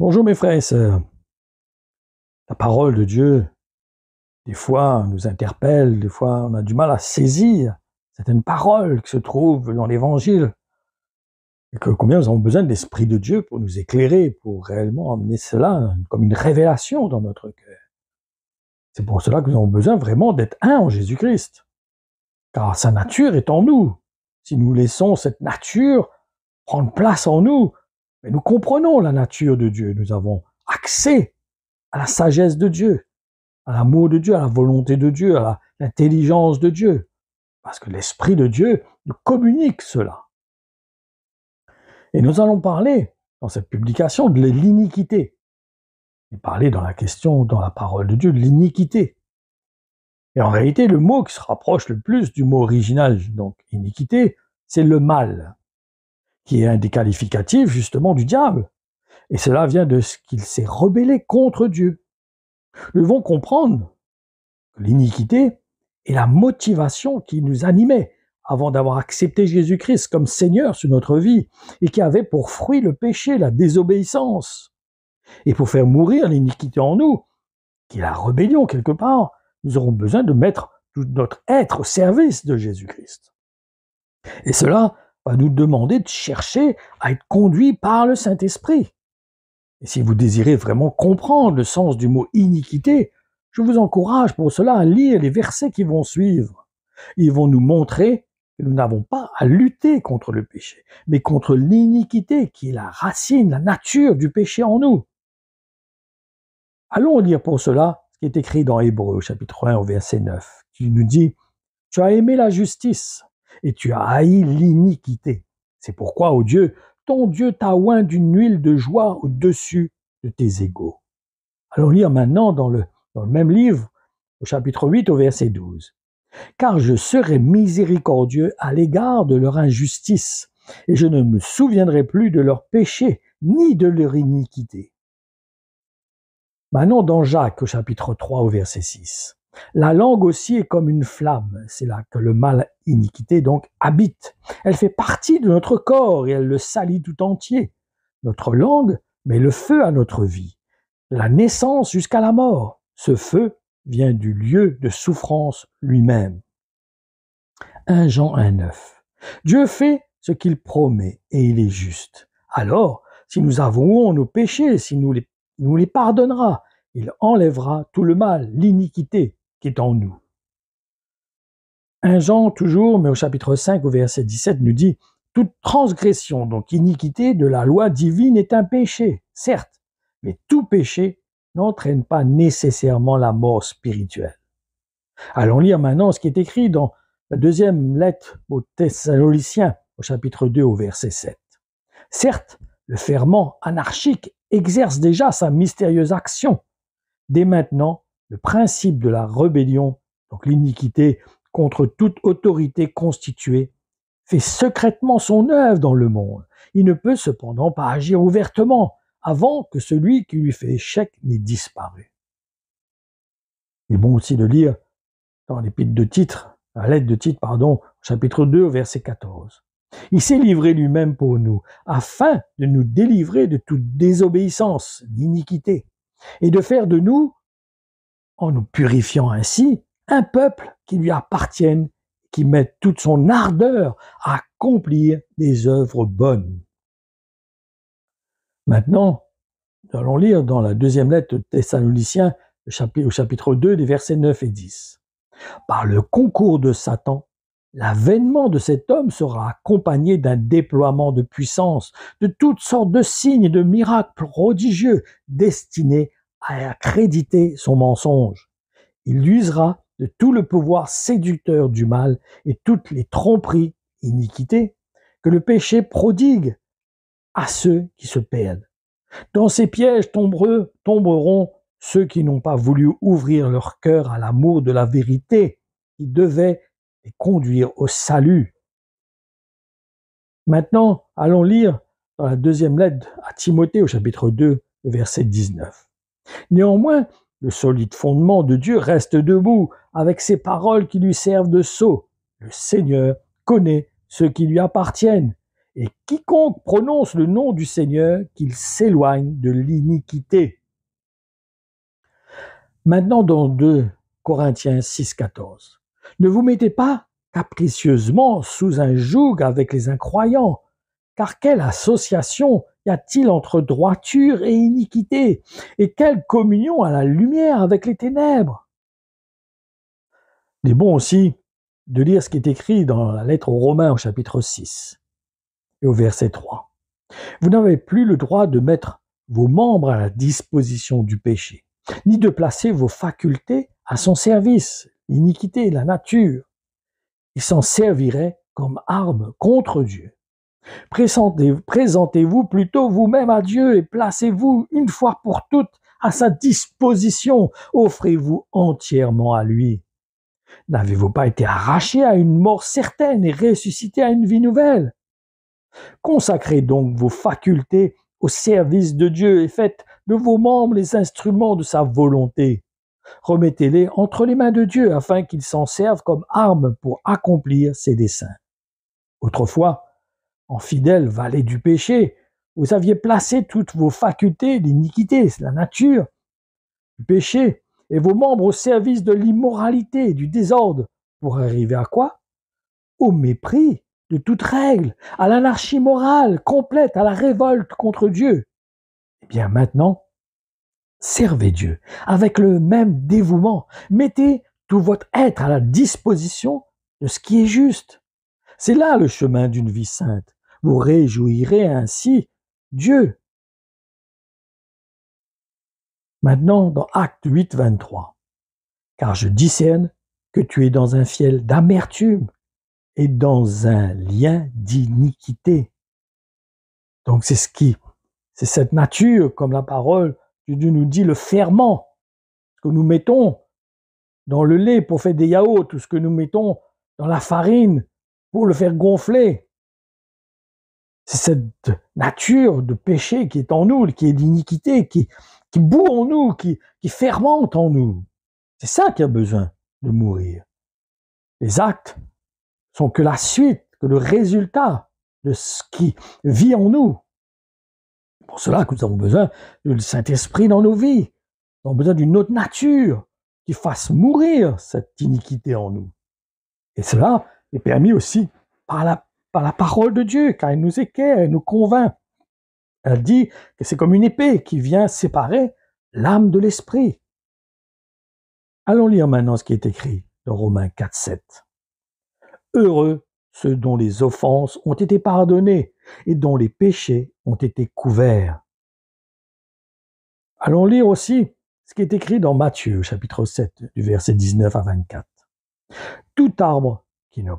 Bonjour mes frères et sœurs. La parole de Dieu, des fois, nous interpelle, des fois, on a du mal à saisir certaines paroles qui se trouvent dans l'Évangile. Et que combien nous avons besoin de l'Esprit de Dieu pour nous éclairer, pour réellement amener cela comme une révélation dans notre cœur. C'est pour cela que nous avons besoin vraiment d'être un en Jésus-Christ. Car sa nature est en nous. Si nous laissons cette nature prendre place en nous, mais nous comprenons la nature de Dieu. Nous avons accès à la sagesse de Dieu, à l'amour de Dieu, à la volonté de Dieu, à l'intelligence de Dieu. Parce que l'Esprit de Dieu nous communique cela. Et nous allons parler dans cette publication de l'iniquité. Et parler dans la question, dans la parole de Dieu, de l'iniquité. Et en réalité, le mot qui se rapproche le plus du mot original, donc iniquité, c'est le mal, qui est un des qualificatifs justement du diable. Et cela vient de ce qu'il s'est rebellé contre Dieu. Nous devons comprendre que l'iniquité est la motivation qui nous animait avant d'avoir accepté Jésus-Christ comme Seigneur sur notre vie et qui avait pour fruit le péché, la désobéissance. Et pour faire mourir l'iniquité en nous, qui est la rébellion quelque part, nous aurons besoin de mettre tout notre être au service de Jésus-Christ. Et cela va nous demander de chercher à être conduits par le Saint-Esprit. Et si vous désirez vraiment comprendre le sens du mot iniquité, je vous encourage pour cela à lire les versets qui vont suivre. Ils vont nous montrer que nous n'avons pas à lutter contre le péché, mais contre l'iniquité qui est la racine, la nature du péché en nous. Allons lire pour cela ce qui est écrit dans Hébreux, chapitre 1, au verset 9, qui nous dit « Tu as aimé la justice et tu as haï l'iniquité. C'est pourquoi, ô Dieu, ton Dieu t'a oint d'une huile de joie au-dessus de tes égaux. » Allons lire maintenant dans le même livre, au chapitre 8, au verset 12. « Car je serai miséricordieux à l'égard de leur injustice, et je ne me souviendrai plus de leur péché, ni de leur iniquité. » Maintenant, dans Jacques, au chapitre 3, au verset 6. « La langue aussi est comme une flamme. » C'est là que le mal, iniquité, donc, habite. Elle fait partie de notre corps et elle le salit tout entier. Notre langue met le feu à notre vie, de la naissance jusqu'à la mort. Ce feu vient du lieu de souffrance lui-même. 1 Jean 1,9. Dieu fait ce qu'il promet et il est juste. Alors, si nous avouons nos péchés, si nous les pardonnera, il enlèvera tout le mal, l'iniquité qui est en nous. 1 Jean toujours, mais au chapitre 5, au verset 17, nous dit « Toute transgression, donc iniquité de la loi divine est un péché, certes, mais tout péché n'entraîne pas nécessairement la mort spirituelle. » Allons lire maintenant ce qui est écrit dans la deuxième lettre aux Thessaloniciens, au chapitre 2, au verset 7. « Certes, le ferment anarchique exerce déjà sa mystérieuse action. Dès maintenant, le principe de la rébellion, donc l'iniquité contre toute autorité constituée, fait secrètement son œuvre dans le monde. Il ne peut cependant pas agir ouvertement avant que celui qui lui fait échec n'ait disparu. » Il est bon aussi de lire dans l'épître de Titre, la lettre de Titre, chapitre 2, verset 14. « Il s'est livré lui-même pour nous, afin de nous délivrer de toute désobéissance, d'iniquité, et de faire de nous, en nous purifiant ainsi, un peuple qui lui appartienne, qui mette toute son ardeur à accomplir des œuvres bonnes. » Maintenant, nous allons lire dans la deuxième lettre de Thessaloniciens, au chapitre 2, des versets 9 et 10. « Par le concours de Satan, l'avènement de cet homme sera accompagné d'un déploiement de puissance, de toutes sortes de signes et de miracles prodigieux destinés à accréditer son mensonge. Il usera de tout le pouvoir séducteur du mal et toutes les tromperies, iniquités, que le péché prodigue à ceux qui se perdent. Dans ces pièges tomberont ceux qui n'ont pas voulu ouvrir leur cœur à l'amour de la vérité, qui devait les conduire au salut. » Maintenant, allons lire dans la deuxième lettre à Timothée, au chapitre 2, verset 19. « Néanmoins, le solide fondement de Dieu reste debout, avec ses paroles qui lui servent de sceau. Le Seigneur connaît ceux qui lui appartiennent, Et quiconque prononce le nom du Seigneur, qu'il s'éloigne de l'iniquité. Maintenant, dans 2 Corinthiens 6, 14. Ne vous mettez pas capricieusement sous un joug avec les incroyants, car quelle association y a-t-il entre droiture et iniquité, et quelle communion à la lumière avec les ténèbres? Il est bon aussi de lire ce qui est écrit dans la lettre aux Romains au chapitre 6 et au verset 3. Vous n'avez plus le droit de mettre vos membres à la disposition du péché, ni de placer vos facultés à son service, l'iniquité, la nature. Il s'en servirait comme arme contre Dieu. Présentez-vous plutôt vous-même à Dieu et placez-vous une fois pour toutes à sa disposition. Offrez-vous entièrement à lui. N'avez-vous pas été arraché à une mort certaine et ressuscité à une vie nouvelle? Consacrez donc vos facultés au service de Dieu et faites de vos membres les instruments de sa volonté. Remettez-les entre les mains de Dieu afin qu'ils s'en servent comme armes pour accomplir ses desseins. Autrefois, en fidèle valet du péché, vous aviez placé toutes vos facultés, l'iniquité, la nature, du péché, et vos membres au service de l'immoralité, du désordre, pour arriver à quoi? Au mépris de toute règle, à l'anarchie morale complète, à la révolte contre Dieu. Eh bien maintenant, servez Dieu avec le même dévouement. Mettez tout votre être à la disposition de ce qui est juste. C'est là le chemin d'une vie sainte. Vous réjouirez ainsi Dieu. Maintenant, dans Acte 8, 23. Car je discerne que tu es dans un fiel d'amertume et dans un lien d'iniquité. Donc c'est cette nature, comme la parole de Dieu nous dit, le ferment, ce que nous mettons dans le lait pour faire des yaourts, tout ce que nous mettons dans la farine pour le faire gonfler. C'est cette nature de péché qui est en nous, qui est d'iniquité, qui bout en nous, qui fermente en nous. C'est ça qui a besoin de mourir. Les actes sont que la suite, que le résultat de ce qui vit en nous. C'est pour cela que nous avons besoin du Saint-Esprit dans nos vies. Nous avons besoin d'une autre nature qui fasse mourir cette iniquité en nous. Et cela est permis aussi par la parole de Dieu, car elle nous éclaire, elle nous convainc. Elle dit que c'est comme une épée qui vient séparer l'âme de l'esprit. Allons lire maintenant ce qui est écrit dans Romains 4, 7. Heureux ceux dont les offenses ont été pardonnées et dont les péchés ont été couverts. Allons lire aussi ce qui est écrit dans Matthieu, chapitre 7, du verset 19 à 24. Tout arbre qui ne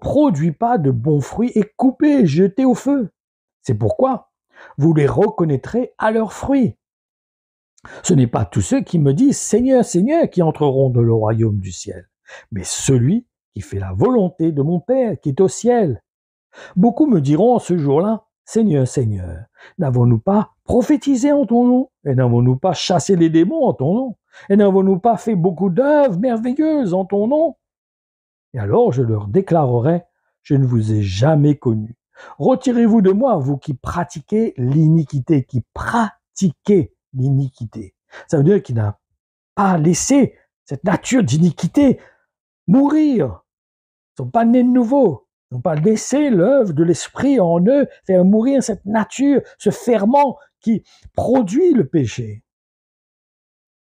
produit pas de bons fruits est coupé et jeté au feu. C'est pourquoi vous les reconnaîtrez à leurs fruits. Ce n'est pas tous ceux qui me disent « Seigneur, Seigneur » qui entreront dans le royaume du ciel, mais celui qui fait la volonté de mon Père qui est au ciel. Beaucoup me diront ce jour-là « Seigneur, Seigneur, n'avons-nous pas prophétisé en ton nom? Et n'avons-nous pas chassé les démons en ton nom? Et n'avons-nous pas fait beaucoup d'œuvres merveilleuses en ton nom? » Et alors je leur déclarerai « Je ne vous ai jamais connu. Retirez-vous de moi, vous qui pratiquez l'iniquité, qui pratiquez l'iniquité. » Ça veut dire qu'il n'a pas laissé cette nature d'iniquité mourir. Ils ne sont pas nés de nouveau. Ils n'ont pas laissé l'œuvre de l'esprit en eux faire mourir cette nature, ce ferment qui produit le péché.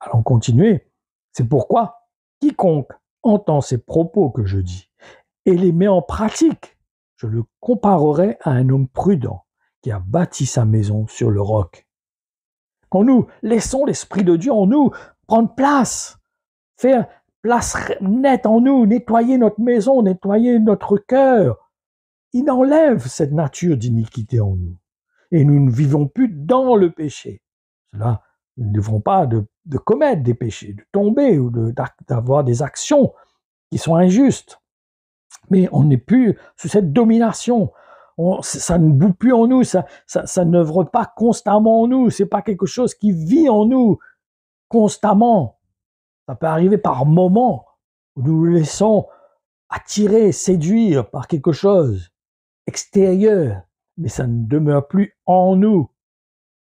Allons continuer. C'est pourquoi quiconque entend ces propos que je dis et les met en pratique, je le comparerai à un homme prudent qui a bâti sa maison sur le roc. Quand nous laissons l'Esprit de Dieu en nous prendre place, faire place nette en nous, nettoyer notre maison, nettoyer notre cœur, il enlève cette nature d'iniquité en nous. Et nous ne vivons plus dans le péché. Cela, nous ne devons pas de commettre des péchés, de tomber ou d'avoir des actions qui sont injustes. Mais on n'est plus sous cette domination. Ça ne bout plus en nous, ça n'œuvre pas constamment en nous. C'est pas quelque chose qui vit en nous constamment. Ça peut arriver par moments où nous nous laissons attirer, séduire par quelque chose extérieur. mais ça ne demeure plus en nous.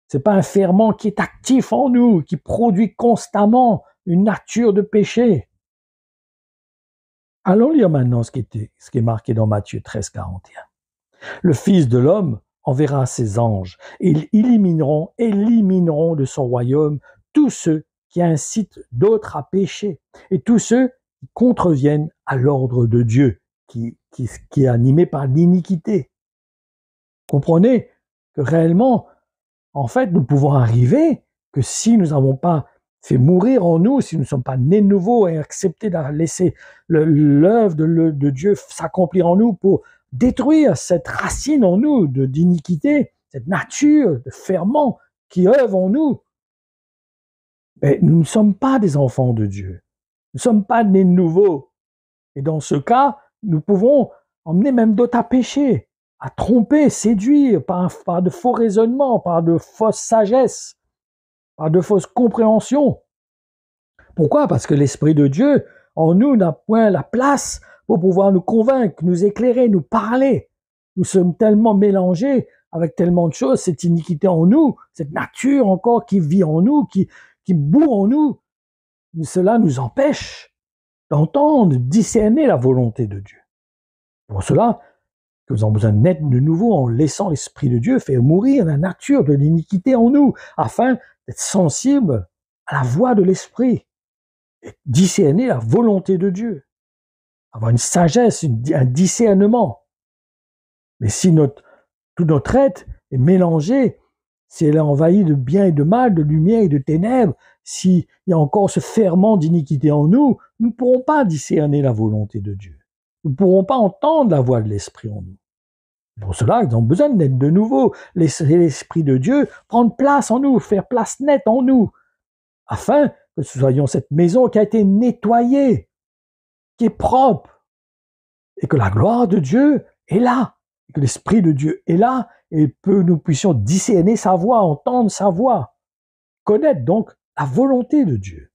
C'est pas un ferment qui est actif en nous, qui produit constamment une nature de péché. Allons lire maintenant ce qui est marqué dans Matthieu 13, 41. Le Fils de l'homme enverra ses anges, et ils élimineront de son royaume tous ceux qui incitent d'autres à pécher, et tous ceux qui contreviennent à l'ordre de Dieu, qui est animé par l'iniquité. Comprenez que réellement, en fait, nous pouvons arriver que si nous n'avons pas fait mourir en nous, si nous ne sommes pas nés de nouveau et accepté de laisser l'œuvre de Dieu s'accomplir en nous pour détruire cette racine en nous d'iniquité, cette nature de ferment qui œuvre en nous, mais nous ne sommes pas des enfants de Dieu. Nous ne sommes pas nés de nouveau. Et dans ce cas, nous pouvons emmener même d'autres à pécher, à tromper, séduire par de faux raisonnements, par de fausses sagesses, par de fausses compréhensions. Pourquoi? Parce que l'Esprit de Dieu, en nous, n'a point la place pour pouvoir nous convaincre, nous éclairer, nous parler. Nous sommes tellement mélangés avec tellement de choses, cette iniquité en nous, cette nature encore qui vit en nous, qui bout en nous. Cela nous empêche d'entendre, de discerner la volonté de Dieu. Pour cela, que nous avons besoin de naître de nouveau en laissant l'Esprit de Dieu faire mourir la nature de l'iniquité en nous, afin d'être sensible à la voix de l'Esprit et discerner la volonté de Dieu, avoir une sagesse, un discernement. Mais si tout notre être est mélangé, si elle est envahie de bien et de mal, de lumière et de ténèbres, s'il y a encore ce ferment d'iniquité en nous, nous ne pourrons pas discerner la volonté de Dieu. Nous ne pourrons pas entendre la voix de l'Esprit en nous. Pour cela, ils ont besoin de naître de nouveau, laisser l'Esprit de Dieu prendre place en nous, faire place nette en nous, afin que nous soyons cette maison qui a été nettoyée, qui est propre, et que la gloire de Dieu est là, et que l'Esprit de Dieu est là, et que nous puissions discerner sa voix, entendre sa voix, connaître donc la volonté de Dieu.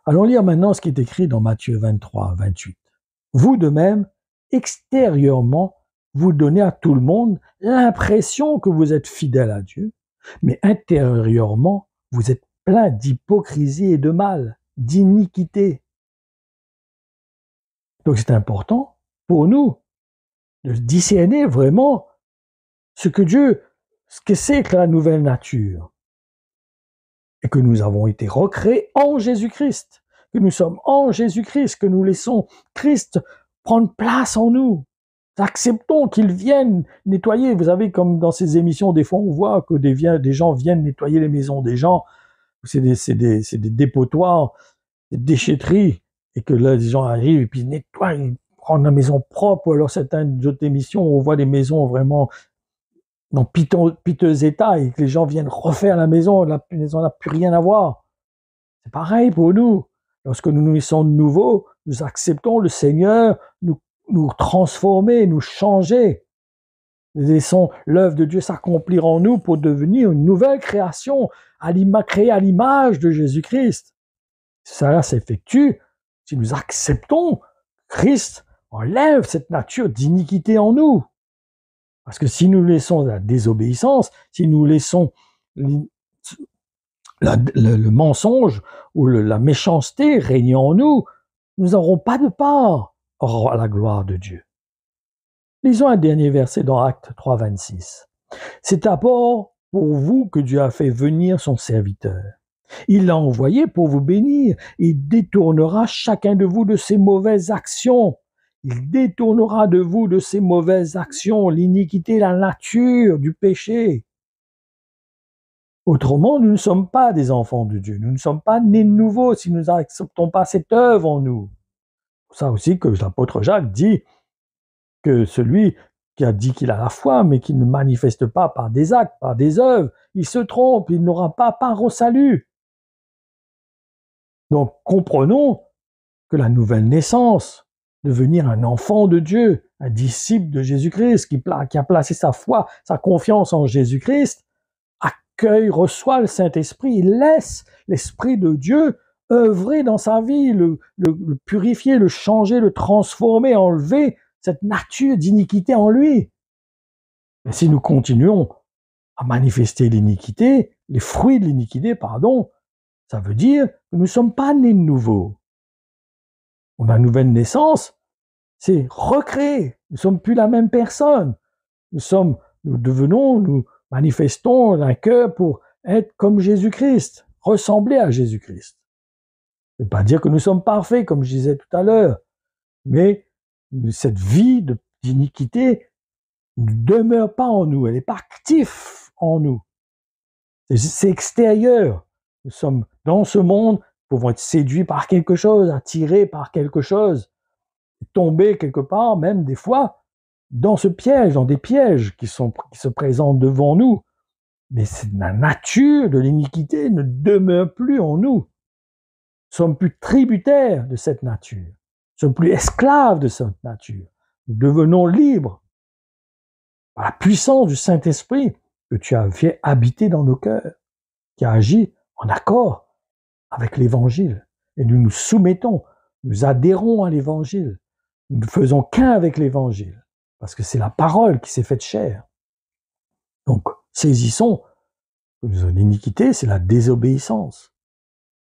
Allons lire maintenant ce qui est écrit dans Matthieu 23, 28. Vous de même, extérieurement, vous donnez à tout le monde l'impression que vous êtes fidèle à Dieu, mais intérieurement, vous êtes plein d'hypocrisie et de mal, d'iniquité. Donc c'est important pour nous de discerner vraiment ce que c'est que la nouvelle nature. Et que nous avons été recréés en Jésus-Christ, que nous sommes en Jésus-Christ, que nous laissons Christ prendre place en nous. Acceptons qu'il vienne nettoyer. Vous savez, comme dans ces émissions, des fois on voit que des gens viennent nettoyer les maisons des gens. C'est des dépotoirs, des déchetteries, et que là, les gens arrivent et puis ils nettoient, ils prennent la maison propre. Alors certaines autres émissions, on voit des maisons vraiment dans piteux état, et que les gens viennent refaire la maison n'a plus rien à voir. C'est pareil pour nous. Lorsque nous nous laissons de nouveau, nous acceptons le Seigneur nous transformer, nous changer. Nous laissons l'œuvre de Dieu s'accomplir en nous pour devenir une nouvelle création, créée à l'image de Jésus-Christ. Cela s'effectue si nous acceptons Christ enlève cette nature d'iniquité en nous. Parce que si nous laissons la désobéissance, si nous laissons le mensonge ou la méchanceté régner en nous, nous n'aurons pas de part à la gloire de Dieu. Lisons un dernier verset dans Actes 3, 26. C'est d'abord pour vous que Dieu a fait venir son serviteur. Il l'a envoyé pour vous bénir. Il détournera chacun de vous de ses mauvaises actions. Il détournera de vous de ses mauvaises actions, l'iniquité, la nature du péché. Autrement, nous ne sommes pas des enfants de Dieu. Nous ne sommes pas nés de nouveau si nous n'acceptons pas cette œuvre en nous. C'est ça aussi que l'apôtre Jacques dit que celui qui a dit qu'il a la foi, mais qui ne manifeste pas par des actes, par des œuvres, il se trompe, il n'aura pas part au salut. Donc, comprenons que la nouvelle naissance, devenir un enfant de Dieu, un disciple de Jésus-Christ, qui a placé sa foi, sa confiance en Jésus-Christ, reçoit le Saint-Esprit, il laisse l'Esprit de Dieu œuvrer dans sa vie, le purifier, le changer, le transformer, enlever cette nature d'iniquité en lui. Mais si nous continuons à manifester l'iniquité, les fruits de l'iniquité, pardon, ça veut dire que nous ne sommes pas nés de nouveau. La nouvelle naissance, c'est recréer. Nous ne sommes plus la même personne. Nous manifestons un cœur pour être comme Jésus-Christ, ressembler à Jésus-Christ. Ça ne veut pas dire que nous sommes parfaits, comme je disais tout à l'heure, mais cette vie d'iniquité ne demeure pas en nous, elle n'est pas active en nous. C'est extérieur. Nous sommes dans ce monde, nous pouvons être séduits par quelque chose, attirés par quelque chose, tomber quelque part, même des fois, dans ce piège, dans des pièges qui se présentent devant nous. Mais la nature de l'iniquité ne demeure plus en nous. Nous ne sommes plus tributaires de cette nature. Nous ne sommes plus esclaves de cette nature. Nous devenons libres par la puissance du Saint-Esprit que tu as fait habiter dans nos cœurs, qui a agi en accord avec l'Évangile. Et nous nous soumettons, nous adhérons à l'Évangile. Nous ne faisons qu'un avec l'Évangile, parce que c'est la parole qui s'est faite chair. Donc, saisissons que l'iniquité, c'est la désobéissance.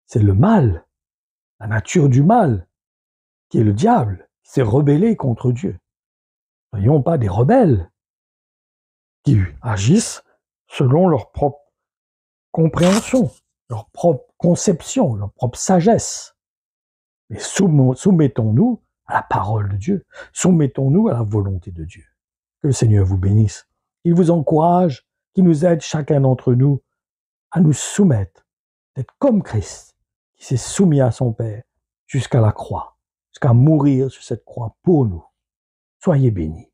C'est le mal, la nature du mal, qui est le diable, qui s'est rebellé contre Dieu. Ne soyons pas des rebelles qui agissent selon leur propre compréhension, leur propre conception, leur propre sagesse. Mais soumettons-nous à la parole de Dieu. Soumettons-nous à la volonté de Dieu. Que le Seigneur vous bénisse. Qu'il vous encourage, qu'il nous aide chacun d'entre nous à nous soumettre, d'être comme Christ, qui s'est soumis à son Père jusqu'à la croix, jusqu'à mourir sur cette croix pour nous. Soyez bénis.